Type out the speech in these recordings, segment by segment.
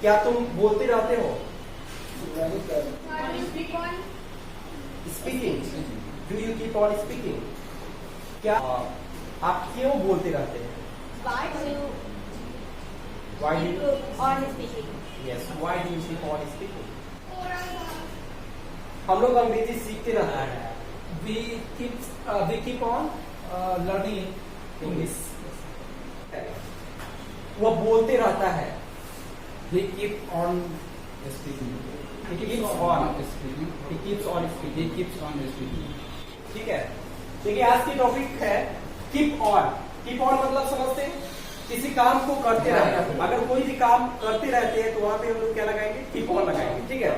क्या तुम बोलते रहते हो? Speaking. Do you keep on speaking? क्या आप क्यों बोलते रहते हैं? Why do you Why do keep you? on speaking? Yes. Why do you keep on speaking? हम लोग अंग्रेजी सीखते रहते हैं। We keep on learning English. वो बोलते रहता है। He keep on speaking. He keeps on speaking. He keeps on speaking. He keeps on speaking. ठीक है। देखिए आज की टॉपिक है कीप ऑन। कीप ऑन मतलब समझते हैं किसी काम को करते रहना। अगर कोई भी काम करते रहते हैं तो वहां पे हम लोग क्या लगाएंगे? कीप ऑन लगाएंगे। ठीक है।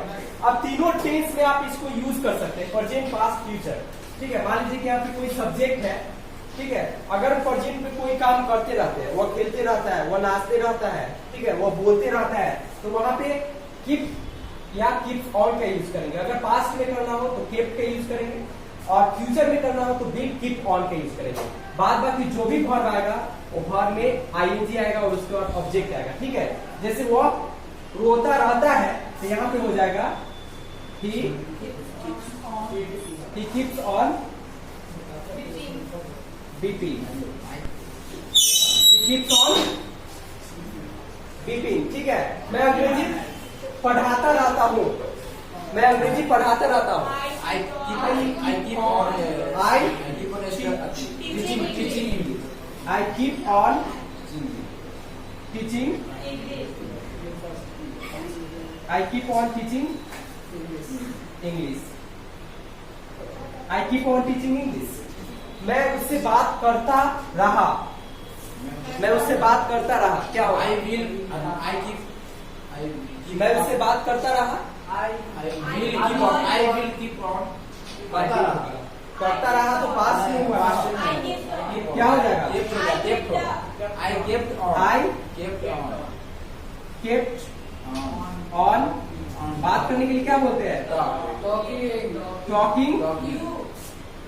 अब तीनों टेंस में आप इसको यूज कर सकते हैं, प्रेजेंट, पास्ट, फ्यूचर। ठीक है। मान लीजिए कि यहाँ पे कोई सब्जेक्ट है, ठीक है। अगर प्रेजेंट में कोई काम करते रहते हैं, वो खेलते रहता है, वो नाचते रहता है, ठीक है, वो बोलते रहता है, तो वहां पे कीप या कीप ऑन का यूज करेंगे। अगर पास्ट में करना हो तो केप का यूज करेंगे, और फ्यूचर में करना हो तो विल कीप ऑन का यूज करेंगे। बाद बाकी जो भी वर्ब आएगा वो वर्ब में आईएनजी आएगा और उसके बाद ऑब्जेक्ट आएगा। ठीक है। जैसे वो रोता रहता है तो यहाँ पे हो जाएगा he keeps on beeping. He keeps on beeping. ठीक है। मैं अंग्रेजी पढ़ाता रहता हूँ। मैं अंग्रेजी पढ़ाता रहता हूँ। I keep on teaching English. I keep on teaching. I keep on teaching English. I keep on teaching English. मैं उससे बात करता रहा। मैं उससे बात करता रहा। क्या हुआ? मैं उससे बात करता रहा। I will keep on करता रहा तो पास में हुआ। क्या हो जाएगा? I kept on. I kept kept on। बात करने के लिए क्या बोलते हैं? Talking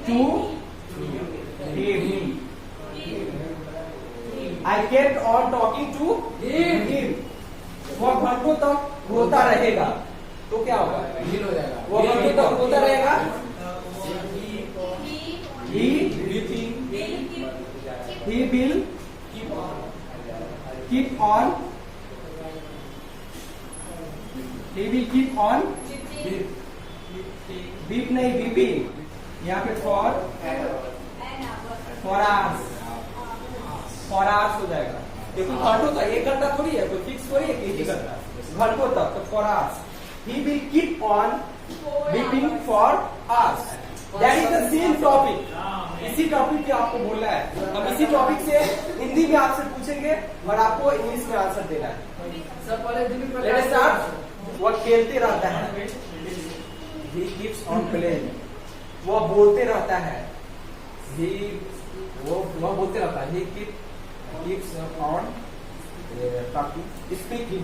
to him. I kept on talking to him. वो घंटों तक रोता रहेगा तो क्या होगा? हो जाएगा। वो घंटों तक रोता रहेगा। He will keep on beep नहीं beeping। यहाँ पे for hours हो जाएगा। देखो घंटों तक, 1 घंटा थोड़ी है, कोई फिक्स थोड़ी है कि 1 घंटा, घंटों तक तो for hours। He will keep on beeping for hours। That is the same topic। इसी टॉपिक पे आपको बोलना है। अब इसी टॉपिक से हिंदी में आपसे पूछेंगे और आपको इंग्लिश में आंसर देना है। Let us start। वो खेलते रहता है। He keeps on playing। वो बोलते रहता है। वो बोलते रहता है। He keeps on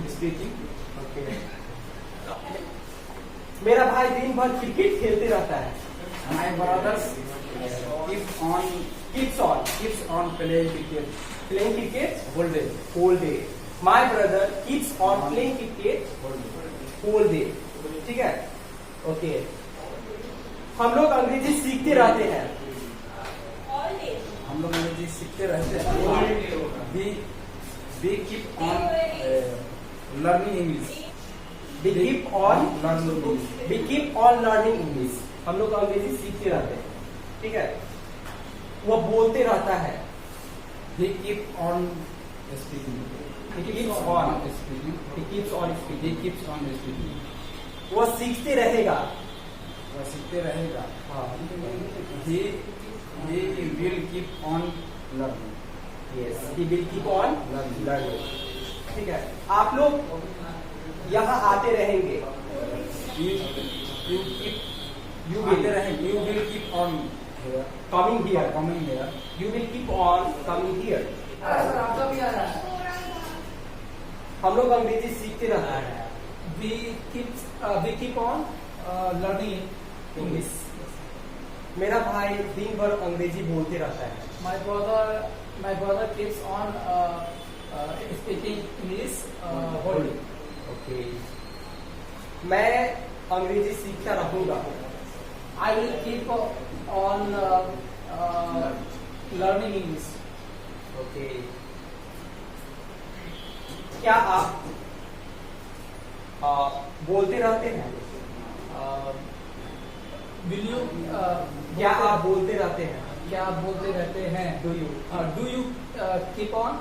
Speaking। okay. मेरा भाई दिन भर क्रिकेट खेलते रहता है। My brothers keeps on playing cricket whole day। My brother keeps on playing cricket whole day। ठीक है। ओके। हम लोग अंग्रेजी सीखते रहते हैं। हम लोग अंग्रेजी सीखते रहते हैं। We keep on learning English। We keep on learning English। हम लोग अंग्रेजी सीखते रहते हैं। ठीक है। वो बोलते रहता है। He keep on speaking। He keeps on speaking। speaking। He keeps on speaking। वो सीखते रहेगा। वो सीखते रहेगा। हाँ। He will keep on learning। Yes, he will keep on learning। ठीक है। आप लोग यहाँ आते रहेंगे। You will keep on coming here। You will keep on coming here। हम लोग अंग्रेजी सीखते रहते हैं। We keep on learning English। मेरा भाई दिन भर अंग्रेजी बोलते रहता है। My brother keeps on speaking English whole day। Okay. मैं अंग्रेजी सीखता रहूंगा। I will keep on learning English. Okay. क्या आप बोलते रहते हैं? Will you क्या आप बोलते रहते हैं? क्या आप बोलते रहते हैं? Do you? Do you keep on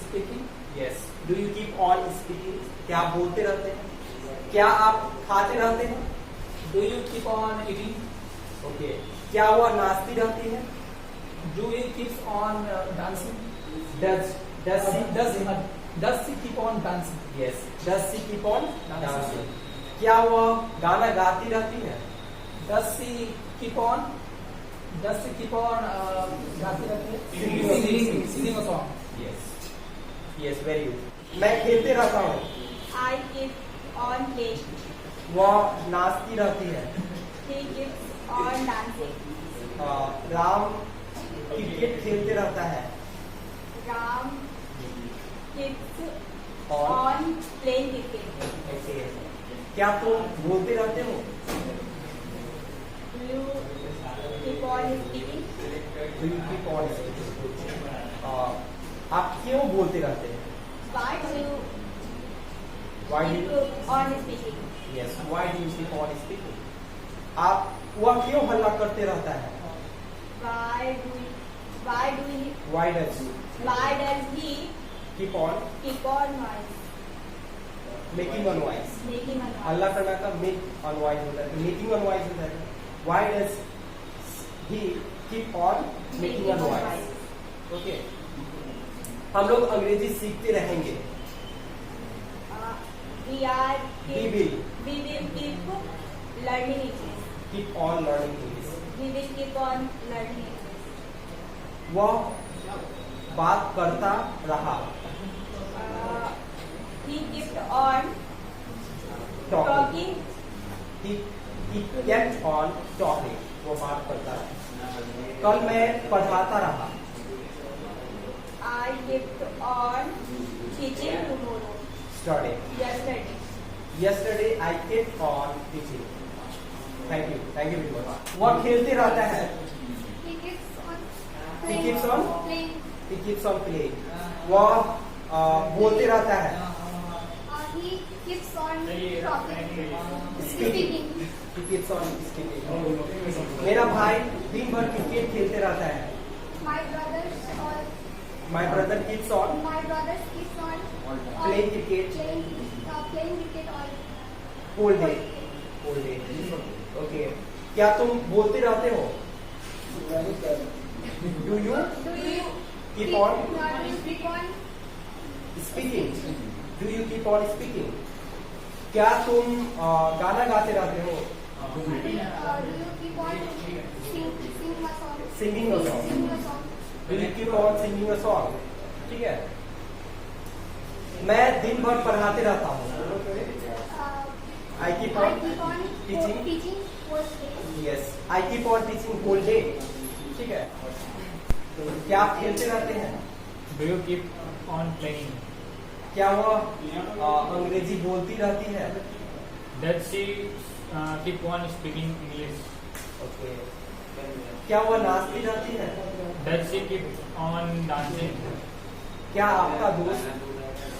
speaking? Yes. Do you keep on speaking? क्या आप बोलते रहते हैं? क्या आप खाते रहते हैं? Do you keep on eating? Okay. क्या वह नाचती रहती है? Do you keep on dancing? Does Does she keep on dancing? yes. Does she keep on dancing? क्या वह गाना गाती रहती है? Does she keep on गाती रहती है? Singing a song. Yes. Yes, very good. मैं खेलते रहता हूँ। I keep on playing. वह नाचती रहती है। He keeps on dancing. Ram cricket खेलते रहता है। Ram keeps और on playing cricket. ऐसे क्या तुम बोलते रहते हो? Do you keep on speaking? Do you keep on speaking? आप क्यों बोलते रहते हैं? Why do you Why do you? keep on speaking? Yes. Why do you keep on speaking? आप वह क्यों हल्ला करते रहता है? Why does he Why does you keep on keep on noise? making a noise? Making a noise. हल्ला करना का make a noise होता है, making a noise होता है। Why does he keep on making a noise? Okay. हम लोग अंग्रेजी सीखते रहेंगे। We will keep learning English. keep on learning English. We will keep on learning English. वह बात करता रहा। He kept on Talking. talking. He kept on talking. वो बात करता रहा। कल मैं पढ़ाता रहा। I kept on teaching tomorrow. Study. Yesterday. Yesterday I kept on teaching. Thank you very much. वह खेलते रहता है। He keeps on He playing. keeps on? Playing. He keeps on playing. वह बोलते रहता है। He keeps on talking. Speaking. Speaking. He keeps on speaking. मेरा भाई दिन भर क्रिकेट खेलते रहता है। My brother My brother keeps on keeps on playing cricket playing cricket all whole day. Whole day. Okay. क्या तुम बोलते रहते हो? Do you Do you keep on keep on speaking? Do you keep on speaking? क्या तुम गाना गाते रहते हो? do you keep on singing a song? Singing a song. Singing a song. Do you keep on singing a song? ठीक है। मैं दिन भर पढ़ाते रहता हूँ। I keep on teaching. teaching whole day. Yes. I keep on teaching whole day. ठीक है। तो क्या आप खेलते रहते हैं? Do you keep on playing? क्या वह अंग्रेजी बोलती रहती है? Does she keep on speaking English? Okay. क्या वह नाचती रहती है? Does she keep on dancing? क्या आपका दोस्त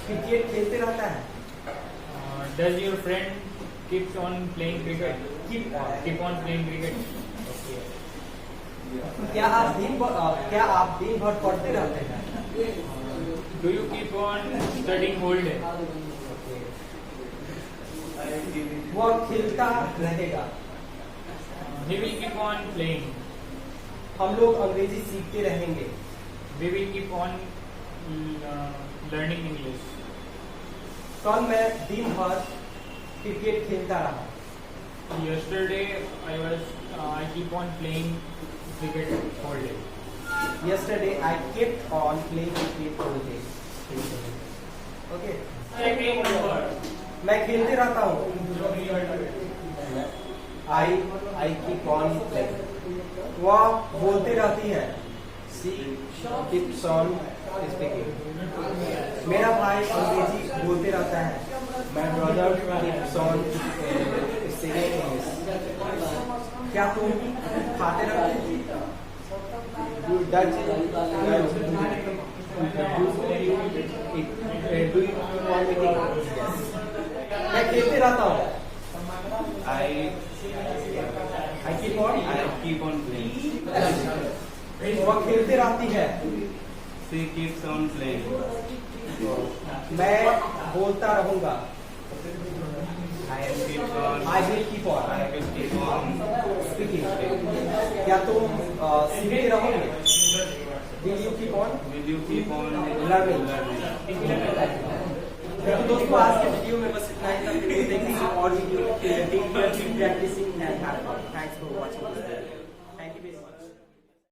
क्रिकेट खेलते रहता है? Does your friend keeps on playing cricket? Keep on. Keep on playing cricket? क्या आप दिन भर पढ़ते रहते हैं? Do you keep on studying whole day? वह खेलता रहेगा। He will keep on playing. हम लोग अंग्रेजी सीखते रहेंगे। We will keep on learning English. कल मैं दिन भर क्रिकेट खेलता रहा। Yesterday I keep on playing cricket whole day. Yesterday I kept on playing cricket all day. Okay. मैं खेलते रहता हूँ। I keep on playing. वह बोलते रहती है। She keeps on speaking. मेरा भाई अंग्रेजी बोलते रहता है। My brother love keeps on singing English. क्या तुम खाते रहते हो? Do you want me to? Yes. मैं खेलते रहता हूँ. I keep on playing. वह खेलते रहती है. She keeps on playing. मैं बोलता रहूंगा. I will keep on. I will keep on speaking. क्या तुम सीखते रहोगे? Will you keep on? Will you keep on Learning. learning? दोस्तों आज के वीडियो में बस इतना ही था. और video practicing and have fun. Thanks for watching this video.